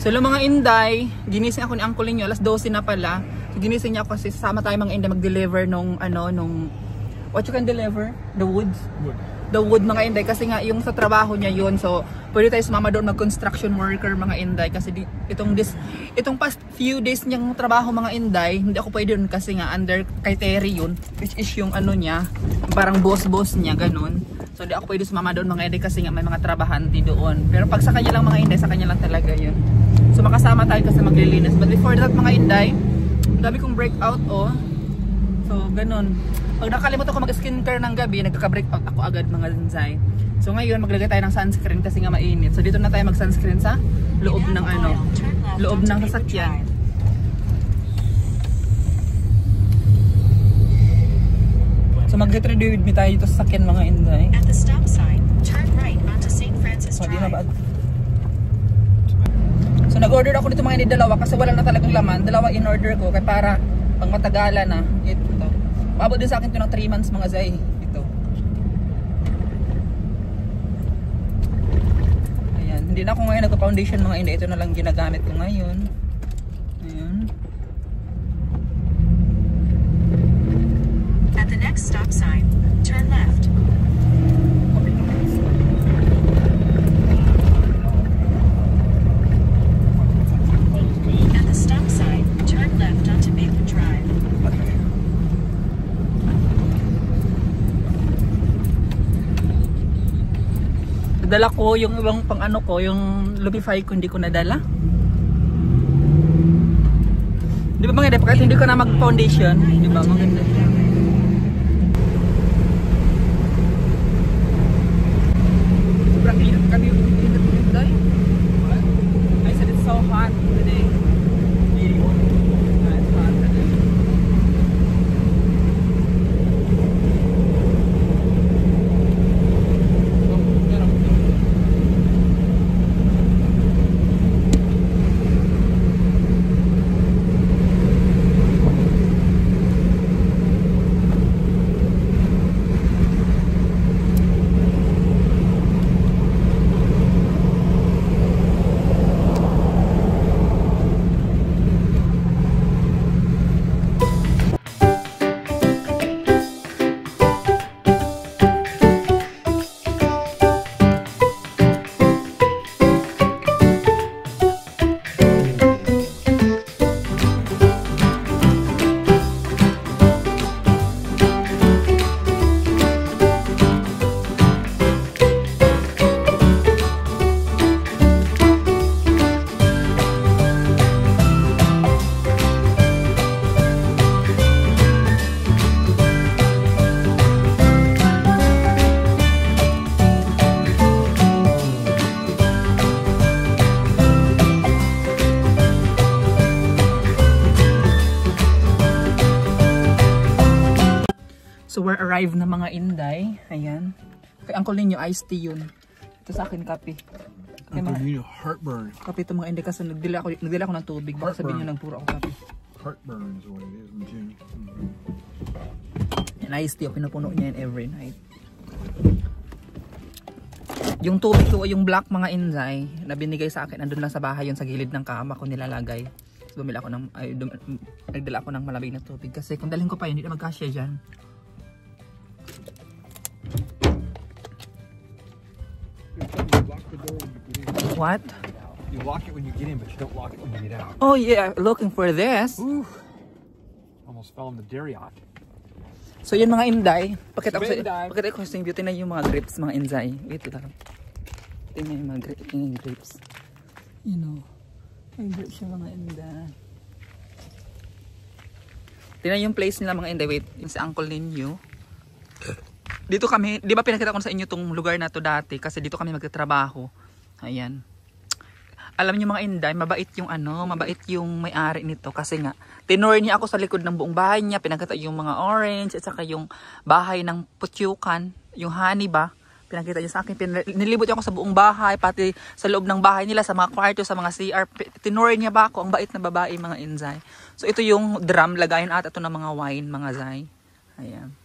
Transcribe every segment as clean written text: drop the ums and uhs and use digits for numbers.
So mga Inday, ginising ako ni Uncle ninyo, alas 12 na pala. So ginising niya ako kasi sama tayo mga Inday mag-deliver nung what you can deliver? The woods? The wood mga Inday, kasi nga yung sa trabaho niya yun. So pwede tayo sumama doon mag-construction worker mga Inday, kasi itong past few days niyang trabaho mga Inday, hindi ako pwede doon kasi nga under kay Terry yun, which is yung niya, parang boss niya, ganun. So hindi ako pwede sumama doon mga Inday kasi nga may mga trabahante doon. Pero pag sa kanya lang mga Inday, sa kanya lang talaga yun. So makasama tayo kasi maglilinis. But before that mga Inday, dami kong breakout So ganun. Pag nakalimutan ko mag-skincare ng gabi, nagkaka-breakout ako agad mga Inday. So ngayon maglagay tayo ng sunscreen kasi nga mainit. So dito na tayo mag-sunscreen sa loob ng loob ng sasakyan. So mag-get ready with me tayo dito sa sasakyan mga Inday. At the stop sign, turn right onto St. Francis So di na ba? Drive. So nag-order ako dito mga Inday dalawa kasi wala na talagang laman. Dalawa in-order ko kaya para pang matagalan na. Ito. Maabot din sa akin ito ng 3 months mga Zay. Ito. Ayan. Hindi na ako ngayon nagpa-foundation mga Inday. Ito na lang ginagamit ko ngayon. Ayan. At the next stop sign, turn left. At the stop sign, turn left onto Maple Drive. Dala ko yung ibang pang ko, yung Lumify ko hindi ko nadala. Di ba maganda? Kahit hindi ko na mag-foundation, di ba maganda? Sobrang init kami yung day. I said it's so hot today. It's hot today. So we're arrived na mga Inday. Ayan. Kay Uncle ninyo, iced tea yun. Ito sa akin, kape. Uncle Nino, heartburn. Kape ito mga Inday kasi nagdala ako ng tubig. Baka sabihin nyo nagpuro ako kape. Heartburn is what it is. Yan, iced tea. Pinupuno niya yan every night. Yung tubig ko, yung black mga Inday, na binigay sa akin, andun lang sa bahay yun sa gilid ng kama ko nilalagay. So bumila ako nagdala ako ng malamig na tubig. Kasi kung dalhin ko pa yun, hindi na magkasya dyan. What? You lock it when you get in, but you don't lock it when you get out. Oh yeah, looking for this. Ooh. Almost fell in the Dariot. So yun mga Inday, pakita ko sa beauty na yung mga grapes mga Inday. Wait lang. Tingnan yung mga grapes. You know, may grapes yung mga Inday. Tingnan yung place nila mga Inday. Wait, yung si Uncle ninyo. Dito kami, di ba pinakita ko sa inyo tong lugar na to dati kasi dito kami magtatrabaho. Ayan. Alam niyo mga Inday, mabait yung may-ari nito kasi nga tinur niya ako sa likod ng buong bahay niya, pinakita yung mga orange at saka yung bahay ng putyukan, yung honey ba, pinakita niya sa akin, nilibot niya ako sa buong bahay, pati sa loob ng bahay nila, sa mga kwarto, sa mga CR, tinur niya ba ako, ang bait na babae mga Inday. So ito yung drum, lagayan ata ito ng mga wine mga Zay. Ayan.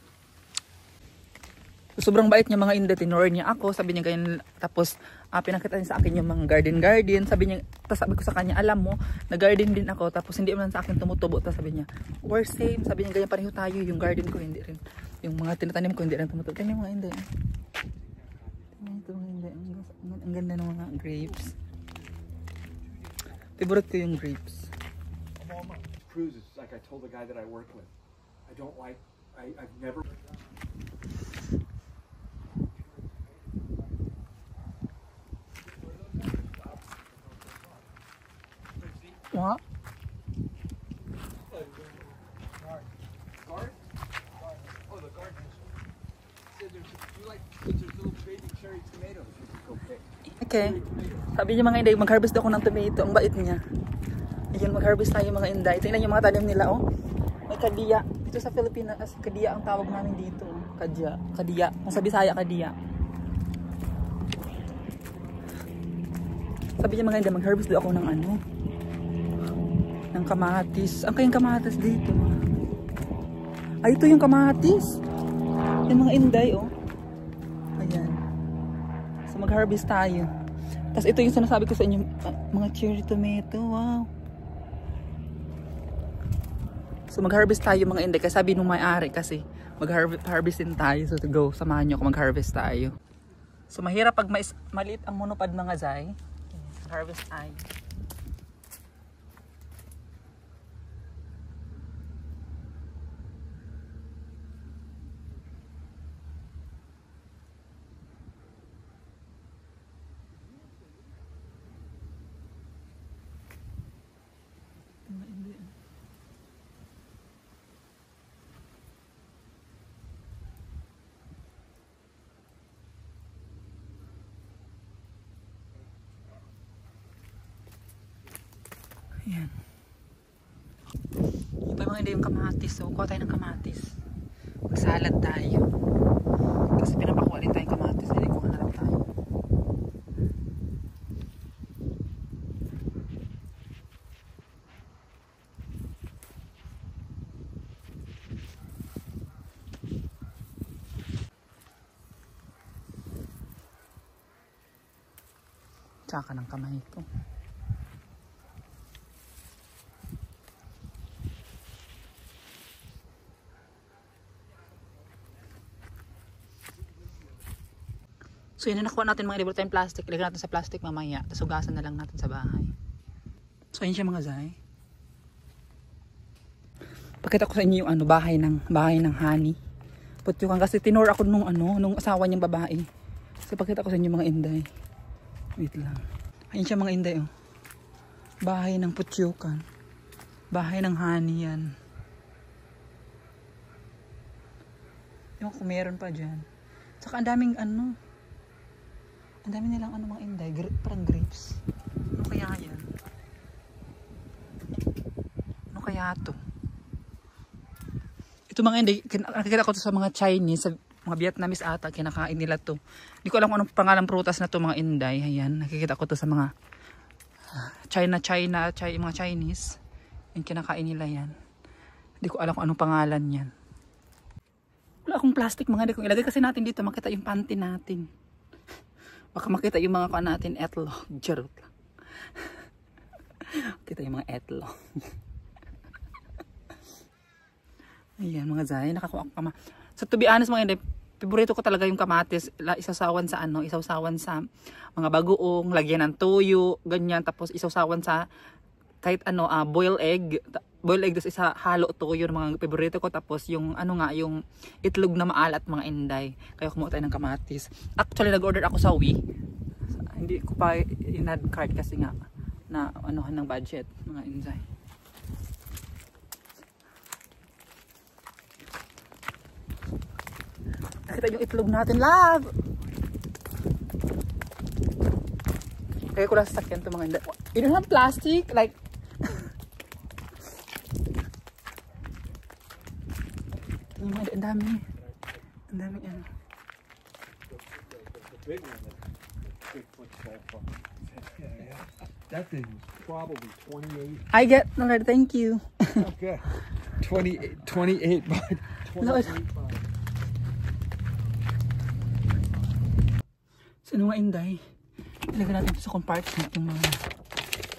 Sobrang bait niya mga Inday, tinur niya ako, sabi niya ganyan, tapos pinakita niya sa akin yung mga garden. Sabi niya, tapos sabi ko sa kanya, alam mo, nag-garden din ako, tapos hindi man sa akin tumutubo. Tapos sabi niya, we're same. Sabi niya, ganyan pareho tayo, yung garden ko hindi rin. Yung mga tinatanim ko hindi rin tumutubo. Kaya yung mga hindi. Ito mga hindi. Ang ganda ng mga grapes. Favorite ko yung grapes. Cruises, like I told the guy that I work with. I don't like, I've never... What? Garden? Oh, the garden. Said there's little baby cherry tomatoes you can go pick. Okay. Sabi niya mga inday, mag-harvest ako ng tomato. Ang bait niya. Ayan, mag-harvest tayo mga inday. Tingnan yung mga tanim nila, oh. May kadiya. Dito sa Pilipinas, kadiya ang tawag namin dito. Kadiya. Kung sa Bisaya, kadiya. Sabi niya mga inday, mag-harvest daw ako ng ano. Ng kamatis. Ang kayang kamatis dito. Ay, ito yung kamatis. Yung mga inday, oh. Ayan. So, mag-harvest tayo. Tapos ito yung sinasabi ko sa inyo, mga cherry tomato. Wow. So, mag-harvest tayo mga inday. Kasi sabi nung may-ari kasi, mag-harvest din tayo. So, to go, samahan nyo ako mag-harvest tayo. So, mahirap pag maliit ang monopod mga zay. Mag-harvest tayo. Ayan. Ito yung mga hindi yung kamatis. So, kuha tayo ng kamatis. Magsalad tayo. Kasi pinapakuha din tayong kamatis. Hindi kuha na lang tayo. Tsaka ng kamay ko. So yun na nakuha natin mga libre tayong plastic. Ilagay natin sa plastic mamaya. Tapos hugasan na lang natin sa bahay. So yun siya mga zay. Pakita ko sa inyo yung bahay ng honey. Putyukan kasi tinor ako nung asawa niyang babae. So pakita ko sa inyo mga inday. Wait lang. Ayun siya mga inday, oh. Bahay ng putyukan. Bahay ng honey yan. Yung kung meron pa dyan. Saka ang daming ang dami nilang mga inday, parang grapes. Ano kaya yan? Ano kaya to? Ito mga inday, nakikita ko to sa mga Chinese, sa mga Vietnamese ata, kinakain nila to. Hindi ko alam kung anong pangalang prutas na to mga inday. Ayan, nakikita ko to sa mga mga Chinese. Yung kinakain nila yan. Hindi ko alam kung anong pangalan yan. Wala akong plastic mga inday. Kung ilagay kasi natin dito, makita yung panty natin. Baka makita yung mga kuha natin etlog. Jarot lang. Kita yung mga etlog. Ayan mga zay. Nakakuha ko kama. So to be honest mga hindi, favorito ko talaga yung kamatis. Isasawan sa isasawan sa mga bagoong, lagyan ng tuyo, ganyan. Tapos isasawan sa kahit boiled egg. Boiled egg, tapos halo tuyo ng mga favorito ko. Tapos yung yung itlog na maalat mga inday. Kaya kumuha tayo ng kamatis. Actually nag-order ako sa Wii. Hindi ko pa in-add card kasi nga na ng budget mga inday. Nakita yung itlog natin, love! Kaya ko lang sasakyan ito mga inday. You don't have plastic? Like, ang dami. Ang dami yan. The big one, the Bigfoot sofa. Yeah. That thing was probably 28. I get already, thank you. Okay. 28 by 28 by. So mga inday, Ilagay natin ito sa compartment yung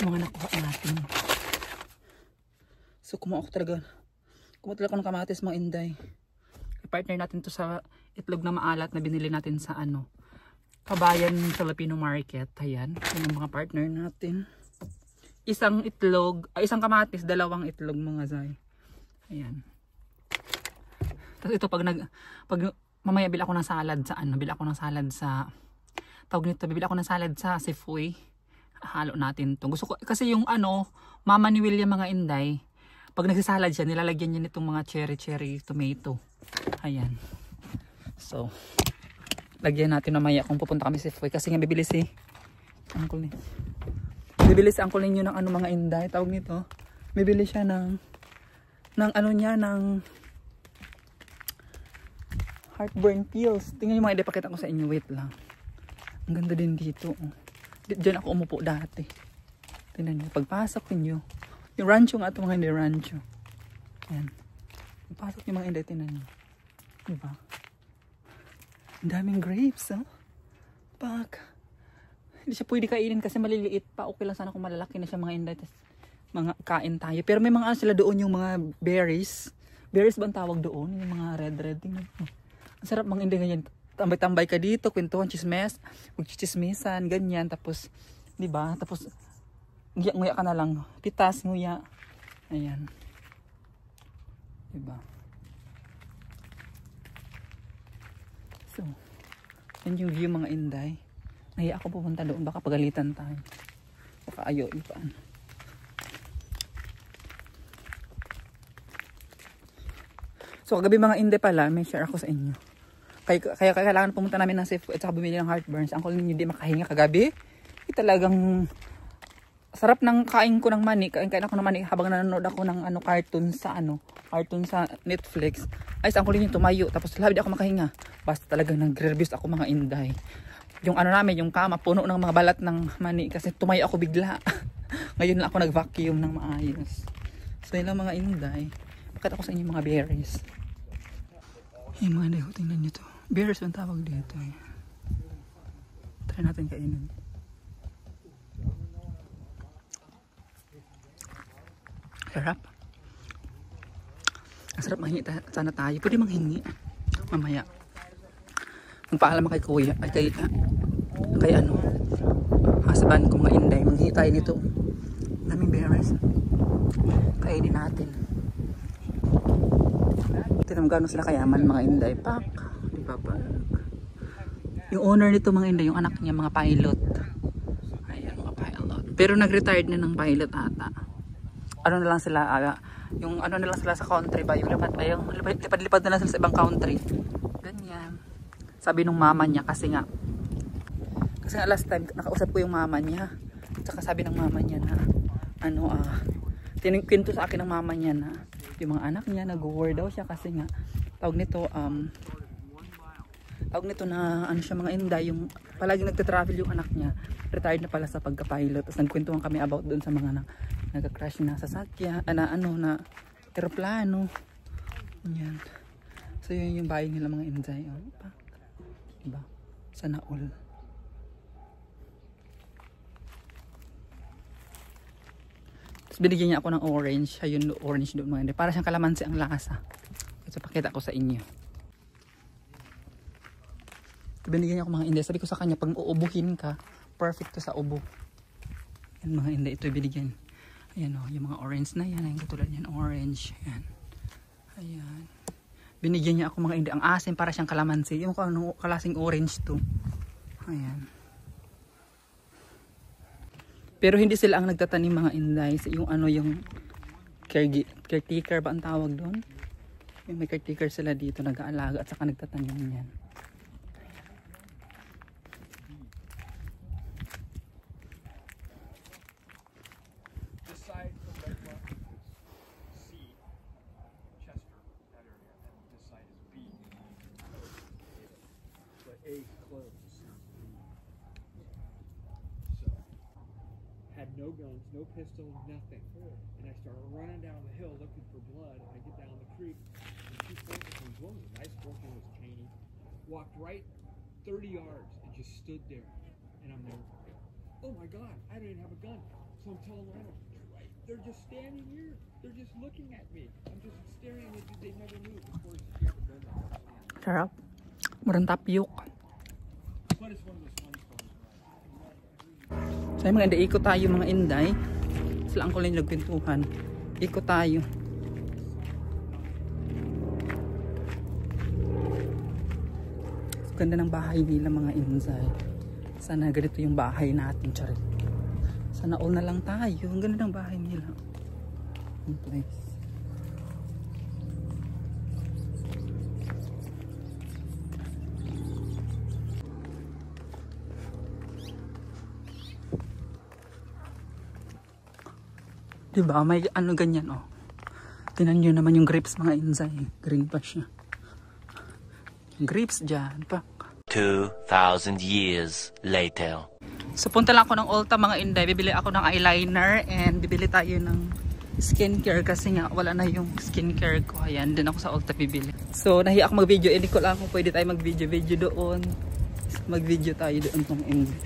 mga nakuha natin. So kumuha talaga ako ng kamatis mga inday. I-partner natin to sa itlog na maalat na binili natin sa Kabayan Filipino Market. Ayan, yun ang mga partner natin. Isang isang kamatis, 2 itlog mga zay. Ayan. Tapos ito pag mamaya bili ako ng salad sa bili ako ng salad sa bibili ako ng salad sa Safeway. Halo natin to. Gusto ko kasi yung mama ni William mga inday, pag nagsasalad siya, nilalagyan niya nitong mga cherry tomato. Ayan. So, lagyan natin mamaya kung pupunta kami sa Safeway kasi nga bibili si Uncle ni. Bibili si Uncle ninyo ng mga inday, tawag nito. Bibili siya ng heartburn pills. Tingnan niyo mga inday, pakita ko sa inyo. Wait lang. Ang ganda din dito. Diyan ako umupo dati. Tingnan niyo, pagpasok niyo. Yung rancho nga ito mga inday, rancho. Ayan. Pagpasok niyo mga inday, tingnan niyo. Diba? Ang daming grapes, oh. Hindi siya pwede kainin kasi maliliit pa. Okay lang sana kung malalaki na siya mga inday. Mga kain tayo. Pero may mga sila doon yung mga berries. Berries ba ang tawag doon? Yung mga red. Tingnan mo. Ang sarap mga inday ganyan. Tambay-tambay ka dito, kwentuhan, chismisan, ganyan. Tapos, di ba? Tapos, nguya ka na lang. Pitas, nguya. Ayan. Di ba? So, yan yung view mga inday. Nahiya ako pupunta doon, baka pagalitan tayo. Baka ayaw ipaan. So kagabi mga inday pala, may share ako sa inyo. Kaya kailangan pumunta namin ng Safeway at saka bumili ng heartburns. Ang kulit hindi makahinga kagabi. Talagang sarap ng kain ko ng mani. Kain ako ng mani habang nanonood ako ng cartoon sa Netflix. Ay, ang kulit yung tumayo. Tapos lahat di ako makahinga. Basta talagang nag-reviews ako mga inday. Yung namin, yung kama, puno ng mga balat ng mani kasi tumayo ako bigla. Ngayon lang ako nag-vacuum ng maayos. So yun lang mga inday. Bakit ako sa inyo mga berries. Yung mga inday, tingnan nyo to. Berries ang tawag dito. Try natin kainin. Sarap. Ang sarap manghingi sana tayo. Pwede manghingi. Mamaya. Magpaalam kay kuya. Ay kay husband ko mga inday. Manghingi tayo nito. Daming berries. Kainin natin. Tignan mo gano'n sila kayaman mga inday. Pak. Diba pa? Yung owner nito mga inday, yung anak niya mga pilot. Ayan mga pilot. Pero nag-retired na ng pilot ata. Ano na lang sila, yung na lang sila sa country ba? Yung lipad-lipad na lang sila sa ibang country. Ganyan. Sabi nung mama niya kasi nga last time nakausap ko yung mama niya. Tsaka sabi ng mama niya na kwento sa akin ng mama niya na yung mga anak niya nag-war daw siya kasi nga tawag nito na siya mga inday, yung palagi nagta-travel yung anak niya, retired na pala sa pagka-pilot. Tapos nagkwentuhan kami about doon sa mga nagka-crash na sasakyan, na eroplano. Yan. So yun yung bahay nila mga inday. Diba? Sana all. Tapos binigyan niya ako ng orange. Ayun, orange doon mga inday. Para siyang kalamansi ang lasa. Ito pakita ko sa inyo. Binigyan niya ako mga inday. Sabi ko sa kanya, pag uubuhin ka, perfect to sa ubo. Yan mga inday, ito binigyan. Ayan yung mga orange na yan. Ayan, katulad yan, orange. Ayan. Ayan. Binigyan niya ako mga inday. Ang asim para siyang kalamansi. Yung kalasing orange to. Ayan. Pero hindi sila ang nagtatanim mga inday. Yung yung caretaker ba ang tawag doon? Yung may caretaker sila dito, nag-aalaga at saka nagtatanim yan. Had no guns, no pistols, nothing. And I started running down the hill looking for blood. I get down the creek, and 2 forces comes woman. Nice working with Cheney. Walked right 30 yards and just stood there. And I'm there. oh my God, I don't even have a gun. So I'm telling Lionel, right, they're just standing here. They're just looking at me. I'm just staring at them. They never move. Of course, if you have a gun, that's Sarap. Murang tapyok. but it's one of those fun stories, right? So yung mga inday, ikot tayo mga inday. Sila ang kulay nagpintuhan. Ikot tayo. Ganda ng bahay nila mga inday. Sana ganito yung bahay natin, charit. Sana all na lang tayo. Ang ganda ng bahay nila. Yung place. Diba? May ano ganyan, oh. Tinan nyo naman yung grapes mga inday. Green pa siya. Yung grapes dyan pa. 2,000 years later. So punta lang ako ng Ulta mga inday. Bibili ako ng eyeliner and bibili tayo ng skincare kasi nga wala na yung skincare ko. Ayan, din ako sa Ulta bibili. So nahiya ako mag-video. Hindi ko lang kung pwede tayo mag-video doon. Mag-video tayo doon mga inday.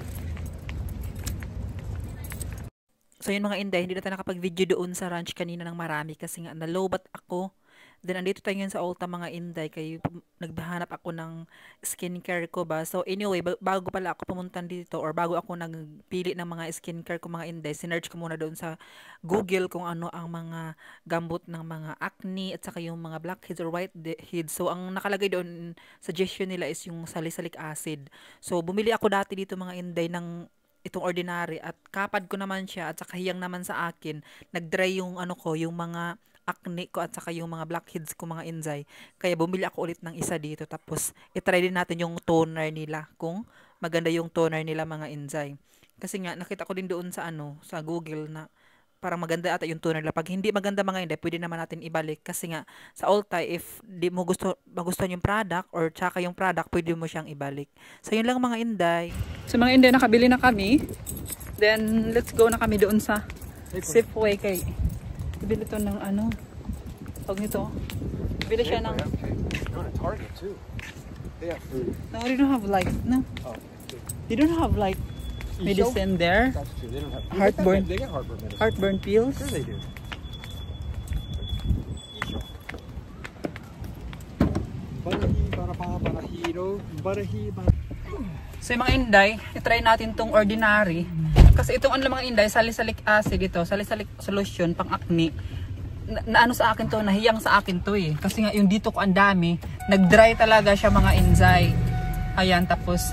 So yun mga inday, hindi na tayo nakapag-video doon sa ranch kanina ng marami kasi nga nalobat ako. Then andito tayo ngayon sa Ulta mga inday, kayo nagbahanap ako ng skincare ko ba. So anyway, bago pala ako pumunta dito or bago ako nagpili ng mga skincare ko mga inday, sinearch ko muna doon sa Google kung ano ang mga gamot ng mga acne at saka yung mga blackheads or whiteheads. So ang nakalagay doon, suggestion nila is yung salicylic acid. So bumili ako dati dito mga inday ng itong ordinary at kapad ko naman siya at saka hiyang naman sa akin. Nag-dry yung ano ko, yung mga acne ko at saka yung mga blackheads ko mga inday. Kaya bumili ako ulit ng isa dito. Tapos itry din natin yung toner nila kung maganda yung toner nila mga inday. Kasi nga nakita ko din doon sa ano, sa Google na parang maganda ata yung toner nila. Pag hindi maganda mga inday, pwede naman natin ibalik. Kasi nga sa Ulta, if di mo magustuhan yung product or tsaka yung product, pwede mo siyang ibalik. So yun lang mga inday. So mga inday, nakabili na kami. Then let's go na kami doon sa Safeway kay bibili to ng ano, pag nito, bibili siya ng Go to Target too. They have food. no, they don't have like, no, they don't have like medicine there. That's true. They don't have Heartburn. They get heartburn medicine. Heartburn pills. Sure they do. So yung mga inday, itry natin tong ordinary. Kasi itong ano mga inday, salicylic acid ito, salicylic solution pang acne. Na ano sa akin to, nahiyang sa akin to eh. Kasi nga yung dito ko ang dami, nag-dry talaga siya mga inday. Ayan, tapos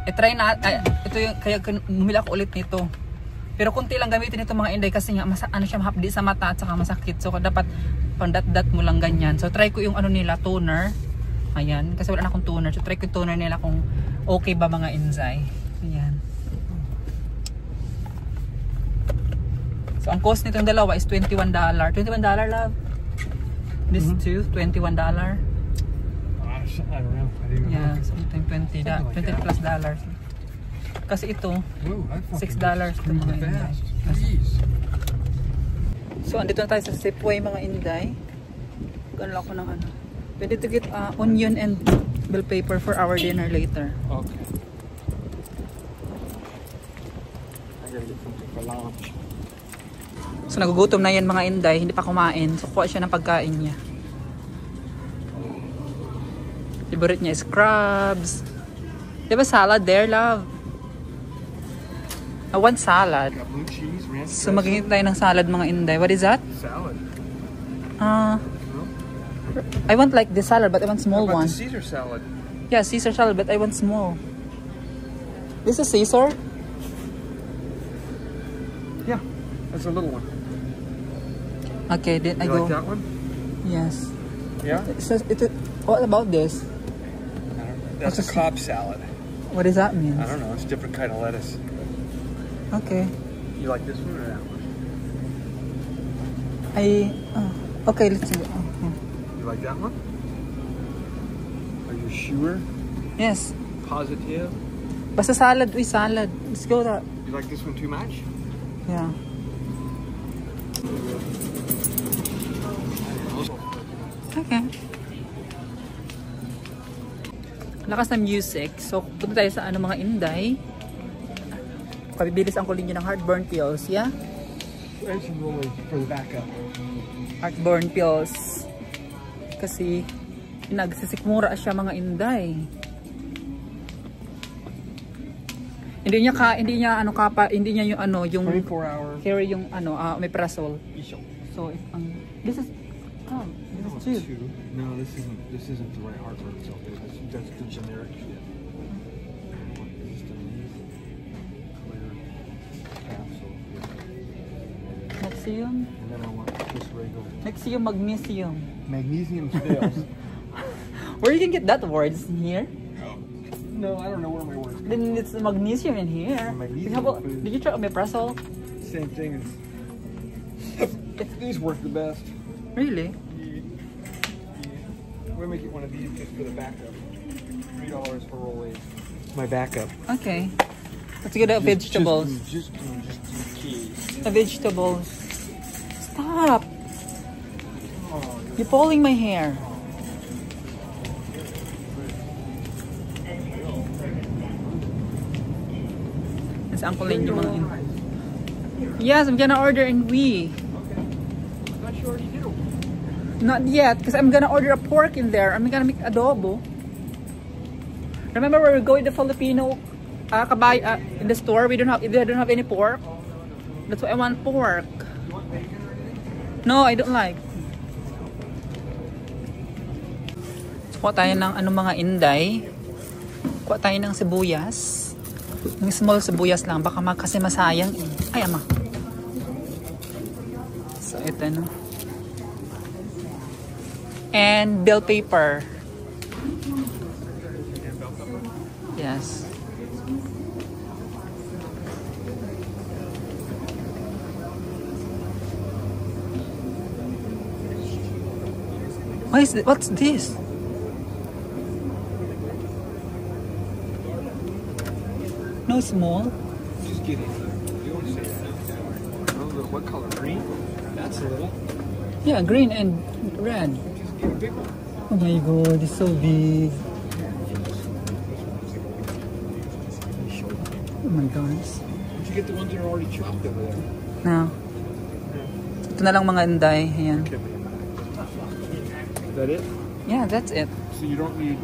itry na, ito yung, kaya bumili ako ulit nito. Pero kunti lang gamitin ito mga inday kasi nga ano siya, mahapdi sa mata at saka masakit. So dapat pandat-dat mo lang ganyan. So try ko yung ano nila, toner. Ayan, kasi wala na akong toner. So try ko yung toner nila kung okay ba mga inday. Ayan. So ang cost nitong dalawa is $21. $21 love? This too, $21. I don't know. I didn't Yeah, know. something $20 plus dollars. Kasi ito, Whoa, I fucking $6 to screwed mga it inday. fast. Jeez. So andito na tayo sa Safeway mga inday. Ganun ako ng ano. Pwede to get onion and bell pepper for our dinner later. Okay. I gotta get something for lunch. So nagugutom na yan mga inday, hindi pa kumain. So kuha siya ng pagkain niya. Favorite niya is crabs. Diba salad there, love? I want salad. Got blue cheese, ranch So magiging tayo ng salad mga inday. What is that? salad. I want like the salad but I want small How about one. the Caesar salad? Yeah, Caesar salad but I want small. This is Caesar? Yeah, that's a little one. Okay, then I You go. like that one? Yes. Yeah? What about this? That's a Cobb salad. What does that mean? I don't know. It's a different kind of lettuce. Okay. You like this one or that one? Okay, let's see. Okay. You like that one? Are you sure? Yes. Positive? Basta salad, salad. Let's go that. You like this one too much? Yeah. Okay. Lakas ng music. So, punta tayo sa ano mga inday. Pabibilis ang kulin niyo ng heartburn pills, yeah? And some rollers for the backup. Heartburn pills. Kasi nagsisikmura siya mga inday. Hindi niya yung ano, yung 24 hour. carry yung ano, omeprazole. Isho. So if this is This is two. No, this isn't the right heartburn pill. That's the generic shit. Nexium. And then I want this regular. Nexium, magnesium. Magnesium fails. Where you can get that word? It's in here? No, I don't know where my words go. Then it's magnesium in here. Magnesium How about, food. did you try omeprazole? Same thing as. These work the best. Really? We'll make it one of these just for the backup. $3 for roll eight. My backup. Okay. Let's get the vegetables. Just keys. The vegetables. Stop! Oh, You're pulling my hair. It's Uncle Lin yung mga Yes, I'm gonna order in Wii. I'm not sure you did it. Not yet, because I'm gonna order a pork in there. I'm gonna make adobo. Remember we were going to Filipino in the store? They don't have any pork. That's why I want pork. No, I don't like. Kuha tayo ng mga inday. Kuha tayo ng sibuyas. Yung small sibuyas lang. Baka kasi masayang eh. Ay, ama. So, ito no. And bell pepper. Yes. What's this? No small. Just get it. You don't say that. Oh, what color? Green? That's a little. Yeah, green and red. Just get a big one. Oh my god, it's so big. Oh my gosh. Did you get the ones that are already chopped over there? No. Ito na lang mga inday. Ayan. Is that it? Yeah, that's it. So you don't need.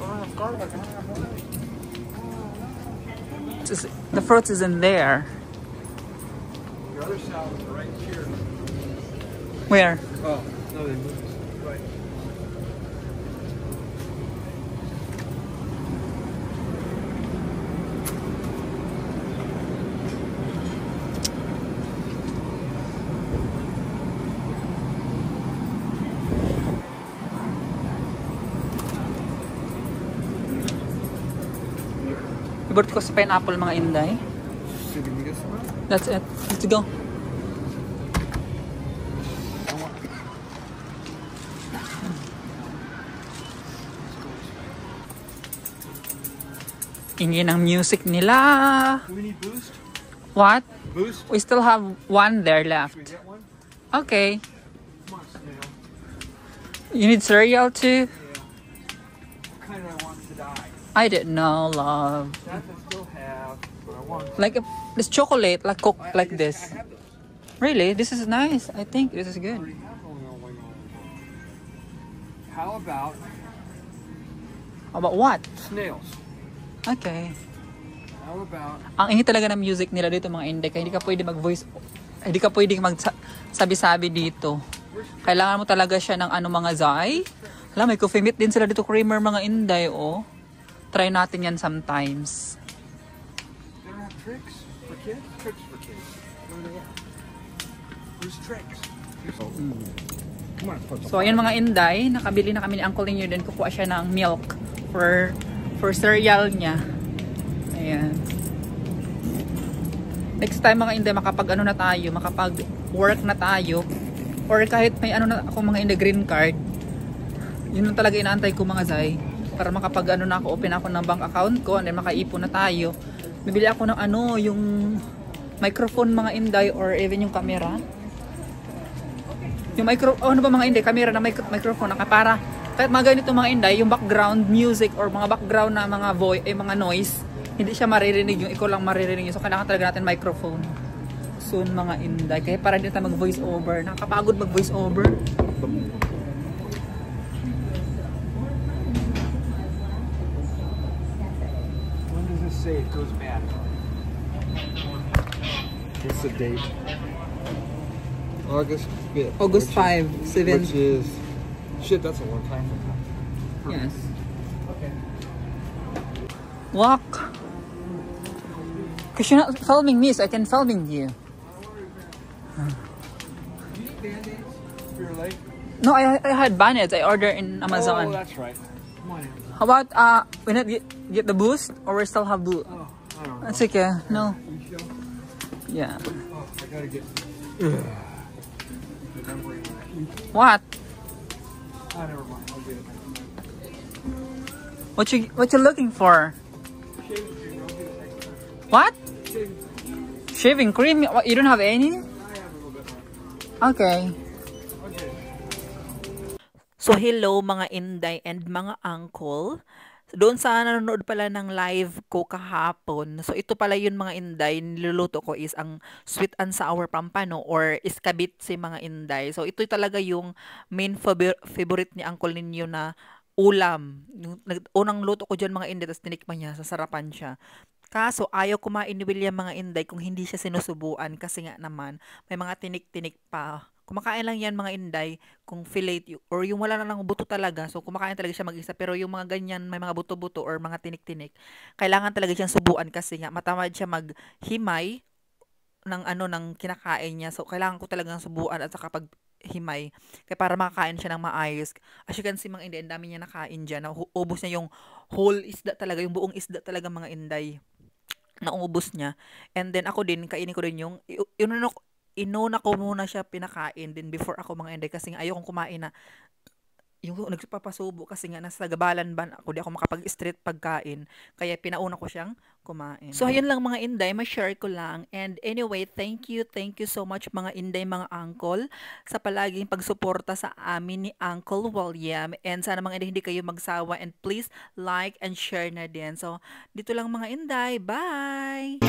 The fruits is in there. Your other salads are right here. Where? Oh, no, they moved. Right. Ibot ko sa pineapple mga inday. Should we get some? That's it. Let's go. Ingin ang music nila. Do we need boost? What? Boost? We still have one there Should we left. get one? Okay. Come on, snail. You need cereal too? Yeah. What kind I want to die? I didn't know, love. That I still have, but I want. Like this chocolate, like cooked like this. I have those. Really? This is nice. I think this is I good. already have one. How about About what? snails? Okay. How about Ang ingi talaga ng music nila dito mga inday. Kaya hindi ka pwede mag-voice, hindi ka pwede magsabi-sabi dito. Kailangan mo talaga siya ng mga zay. Alam, may coffee meat din sila dito, creamer mga inday, oh. Try natin yan sometimes. they don't have tricks for kids? Tricks for kids. Where are they at? Where's tricks? Come on, put So, ayan mga inday, nakabili na kami ni Uncle Ninyo din. Kukuha siya ng milk for cereal niya. Ayan. Next time mga inday, makapag work na tayo. Or kahit may na ako mga inday green card. Yun lang talaga inaantay ko mga zay. Para makapag na ako, open ako ng bank account ko. And then makaipon na tayo. Bibili ako ng yung microphone mga inday or even yung camera. Yung ano ba mga inday? Camera na microphone. Para kahit mga ganito mga inday, yung background music or mga background na mga mga noise, hindi siya maririnig yung ikaw lang maririnig yun. So kailangan talaga natin microphone soon mga inday. Kaya para hindi tayo mag voice over. Nakakapagod mag voice over. When does this say it goes bad? What's the date? August 5th. August 5, 7. Which is... Shit, that's a long time from now. Yes. Okay. Walk. Because you're not filming me, so I can filming you. Do you need Band-Aids for your leg? No, I had bannets. I ordered in Amazon. Oh, that's right. Come on in. How about we not get the boost or we still have boost? Oh, I don't know. That's okay. No. You sure? Yeah. Oh, I gotta get... What? Oh, never mind. I'll get it. What you looking for? Shaving cream. I'll get it next time. What? Shaving cream. Shaving cream? What, you don't have any? I have a little bit more. Okay. Okay. So hello mga inday and mga uncle. Doon sa nanonood pala ng live ko kahapon. So ito pala yun mga inday, niluluto ko is ang sweet and sour pampano or iskabitsi mga inday. So ito talaga yung main favorite ni uncle ninyo na ulam. Unang luto ko dyan mga inday, tapos tinikman niya, sasarapan siya. Kaso ayaw kumain ni William mga inday kung hindi siya sinusubuan kasi nga naman may mga tinik-tinik pa. Kumakain lang yan mga inday kung fillet or yung wala na lang buto talaga. So kumakain talaga siya mag-isa, pero yung mga ganyan may mga buto-buto or mga tinik-tinik, kailangan talaga siyang subuan kasi nga matamad siya maghimay ng ng kinakain niya. So kailangan ko talagang subuan at saka paghimay kaya para makakain siya ng maayos. As you can see mga inday, ang dami niya nakain dyan. Ubos niya yung whole isda talaga, yung buong isda talaga mga inday. Naubos niya. And then ako din, kainin ko din yung inuna ko muna siya pinakain din before ako mga inday kasi nga ayokong kumain na yung nagpapasubo kasi nga nasa gabalan ba ako, di ako makapag-street pagkain, kaya pinauna ko siyang kumain. So ayun lang mga inday, ma-share ko lang. And anyway, thank you so much mga inday, mga uncle, sa palaging pagsuporta sa amin ni Uncle William. And sana mga inday hindi kayo magsawa, and please like and share na din. So dito lang mga inday, bye!